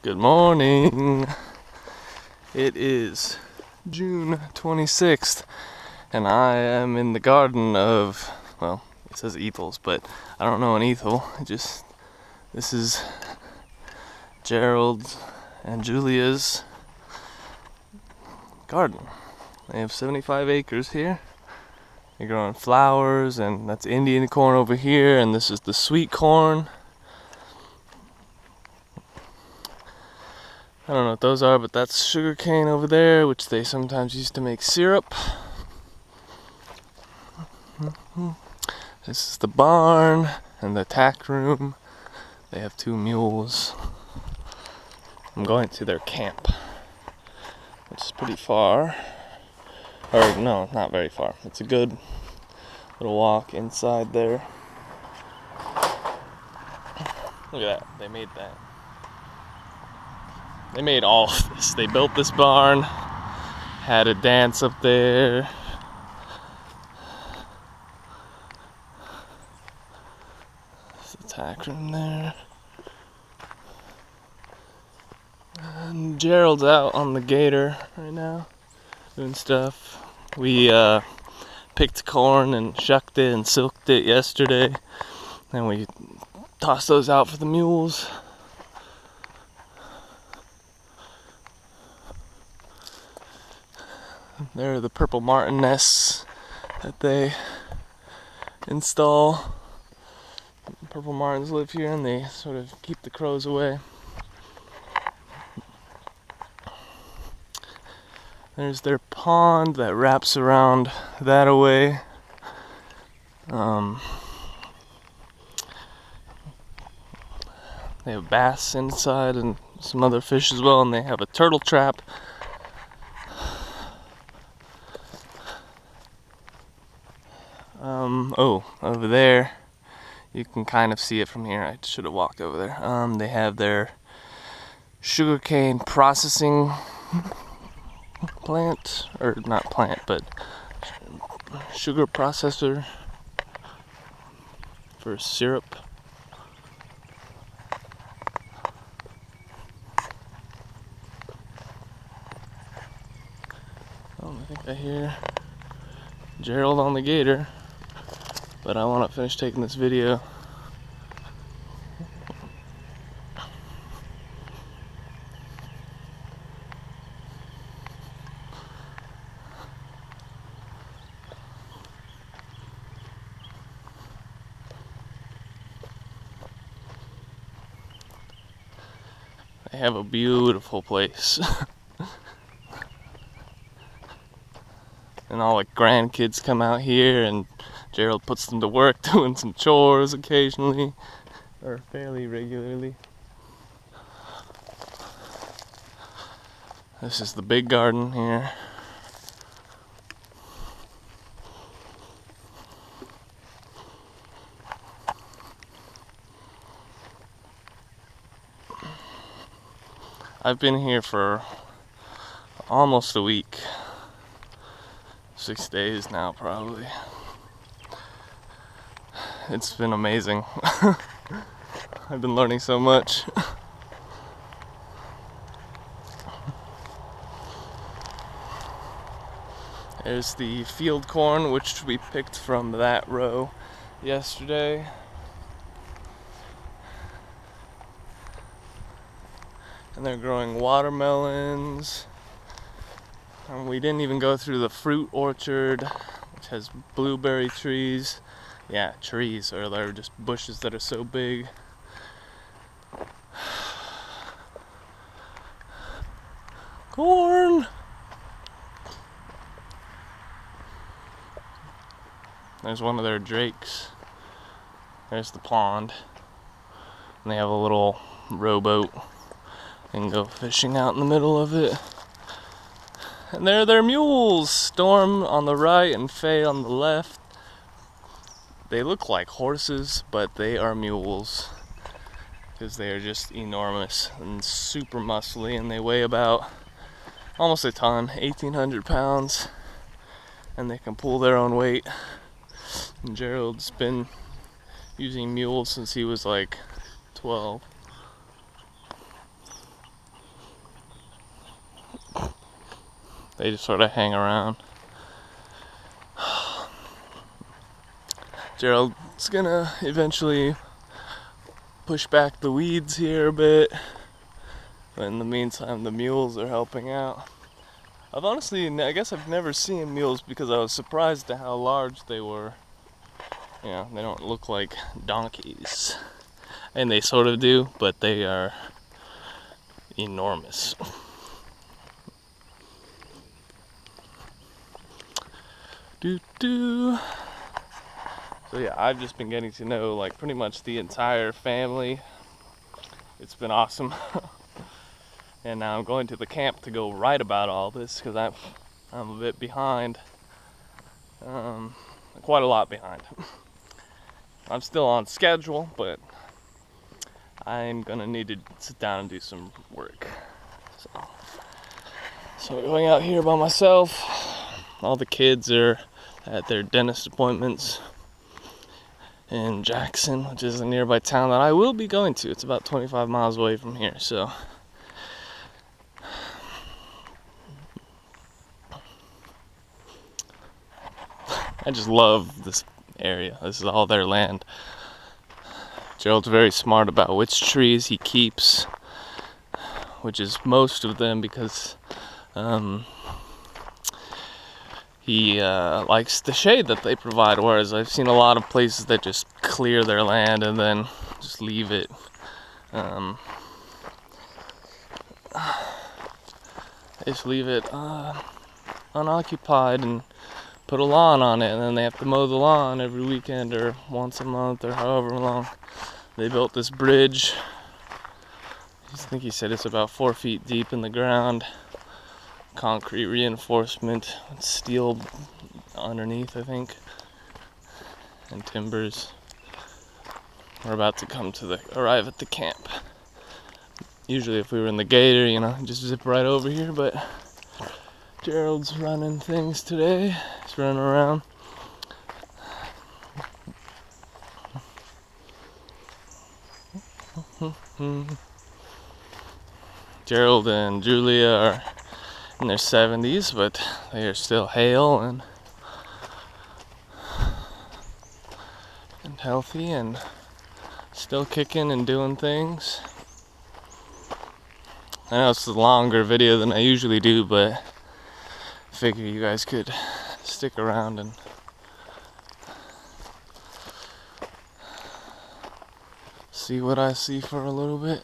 Good morning. It is June 26th, and I am in the garden of, well, it says Ethel's, but I don't know an Ethel. This is Gerald and Julia's garden. They have 75 acres here. They're growing flowers, and that's Indian corn over here, and this is the sweet corn. I don't know what those are, but that's sugar cane over there, which they sometimes used to make syrup. This is the barn and the tack room. They have 2 mules. I'm going to their camp, which is pretty far. Or no, not very far. It's a good little walk inside there. Look at that, they made that. They made all of this. They built this barn, had a dance up there. There's the tack room there. And Gerald's out on the gator right now, doing stuff. We picked corn and shucked it and silked it yesterday, and we tossed those out for the mules. There are the purple martin nests that they install. Purple martins live here and they sort of keep the crows away. There's their pond that wraps around that away. They have bass inside and some other fish as well, and they have a turtle trap. Over there, you can kind of see it from here. I should have walked over there. They have their sugarcane processing plant, or not plant, but sugar processor for syrup. I think I hear Gerald on the gator, but I want to finish taking this video. They have a beautiful place. And all the grandkids come out here, and Gerald puts them to work doing some chores occasionally, or fairly regularly. This is the big garden here. I've been here for almost a week. 6 days now, probably. It's been amazing. I've been learning so much. There's the field corn, which we picked from that row yesterday. And they're growing watermelons. And we didn't even go through the fruit orchard, which has blueberry trees. Yeah, trees, or they're just bushes that are so big. Corn! There's one of their drakes. There's the pond. And they have a little rowboat. You can go fishing out in the middle of it. And there are their mules, Storm on the right and Faye on the left. They look like horses, but they are mules, because they are just enormous and super muscly, and they weigh about almost a ton, 1,800 pounds, and they can pull their own weight. And Gerald's been using mules since he was like 12. They just sort of hang around. Gerald's gonna eventually push back the weeds here a bit, but in the meantime the mules are helping out. I guess I've never seen mules because I was surprised at how large they were. You know, they don't look like donkeys, and they sort of do, but they are enormous. So yeah, I've just been getting to know like pretty much the entire family. It's been awesome. And now I'm going to the camp to go write about all this because I'm a bit behind, quite a lot behind. I'm still on schedule, but I'm gonna need to sit down and do some work. So I'm going out here by myself. All the kids are at their dentist appointments in Jackson, which is a nearby town that I will be going to. It's about 25 miles away from here, so I just love this area. This is all their land. Gerald's very smart about which trees he keeps, which is most of them, because he likes the shade that they provide, whereas I've seen a lot of places that just clear their land and then just leave it unoccupied and put a lawn on it, and then they have to mow the lawn every weekend or once a month or however long. They built this bridge. I think he said it's about 4 feet deep in the ground. Concrete reinforcement, steel underneath, I think, and timbers. We're about to arrive at the camp. Usually if we were in the gator, you know, just zip right over here, but Gerald's running things today. He's running around. Gerald and Julia are in their 70s, but they are still hale and healthy and still kicking and doing things. I know it's a longer video than I usually do, but I figure you guys could stick around and see what I see for a little bit.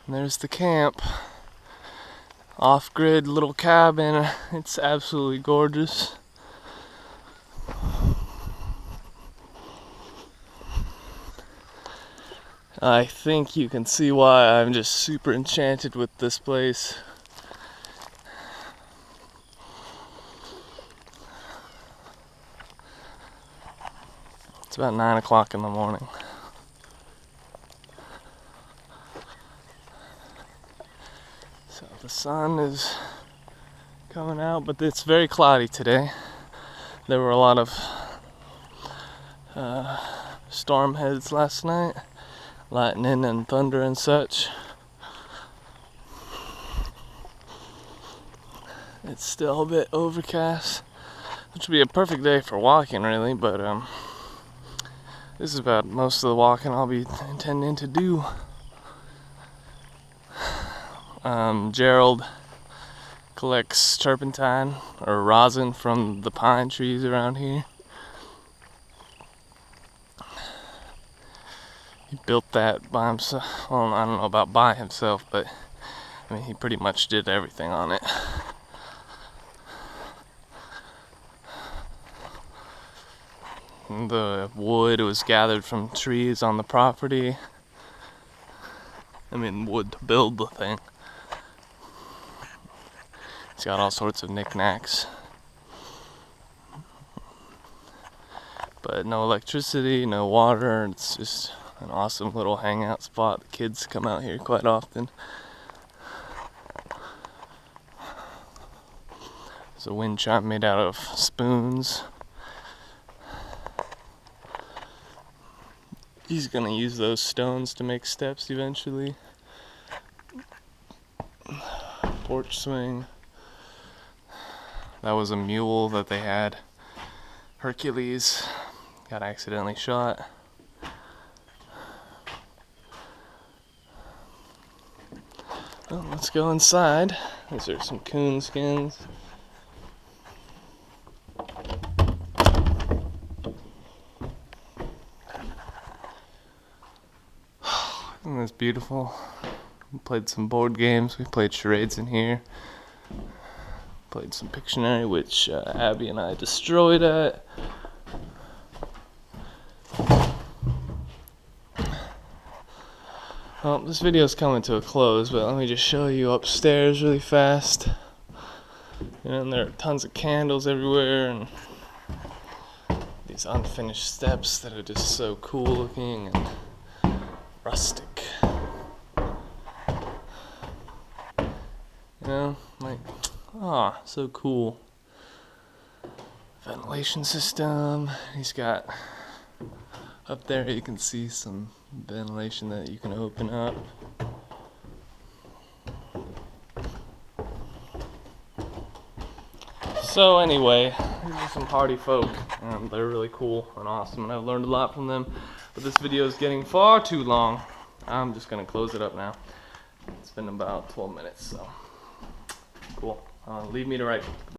And there's the camp. Off-grid little cabin. It's absolutely gorgeous. I think you can see why I'm just super enchanted with this place. It's about 9 o'clock in the morning. So the sun is coming out, but it's very cloudy today. There were a lot of storm heads last night. Lightning and thunder and such. It's still a bit overcast, which would be a perfect day for walking, really, but this is about most of the walking I'll be intending to do. Gerald collects turpentine or rosin from the pine trees around here. He built that by himself. Well, I don't know about by himself, but I mean, he pretty much did everything on it. The wood was gathered from trees on the property. I mean, wood to build the thing. It's got all sorts of knickknacks. But no electricity, no water. It's just an awesome little hangout spot. The kids come out here quite often. There's a wind chime made out of spoons. He's gonna use those stones to make steps eventually. porch swing. That was a mule that they had. Hercules got accidentally shot. Well, let's go inside. These are some coon skins. Isn't this beautiful? We played some board games. We played charades in here. Played some Pictionary, which Abby and I destroyed at. Well, this video is coming to a close, but let me just show you upstairs really fast. And there are tons of candles everywhere, and these unfinished steps that are just so cool looking and rustic. You know, like, ah, so cool. Ventilation system. He's got up there, you can see some ventilation that you can open up. So anyway, these are some hardy folk, and they're really cool and awesome, and I've learned a lot from them. But this video is getting far too long. I'm just gonna close it up now. It's been about 12 minutes, so cool. Leave me to write.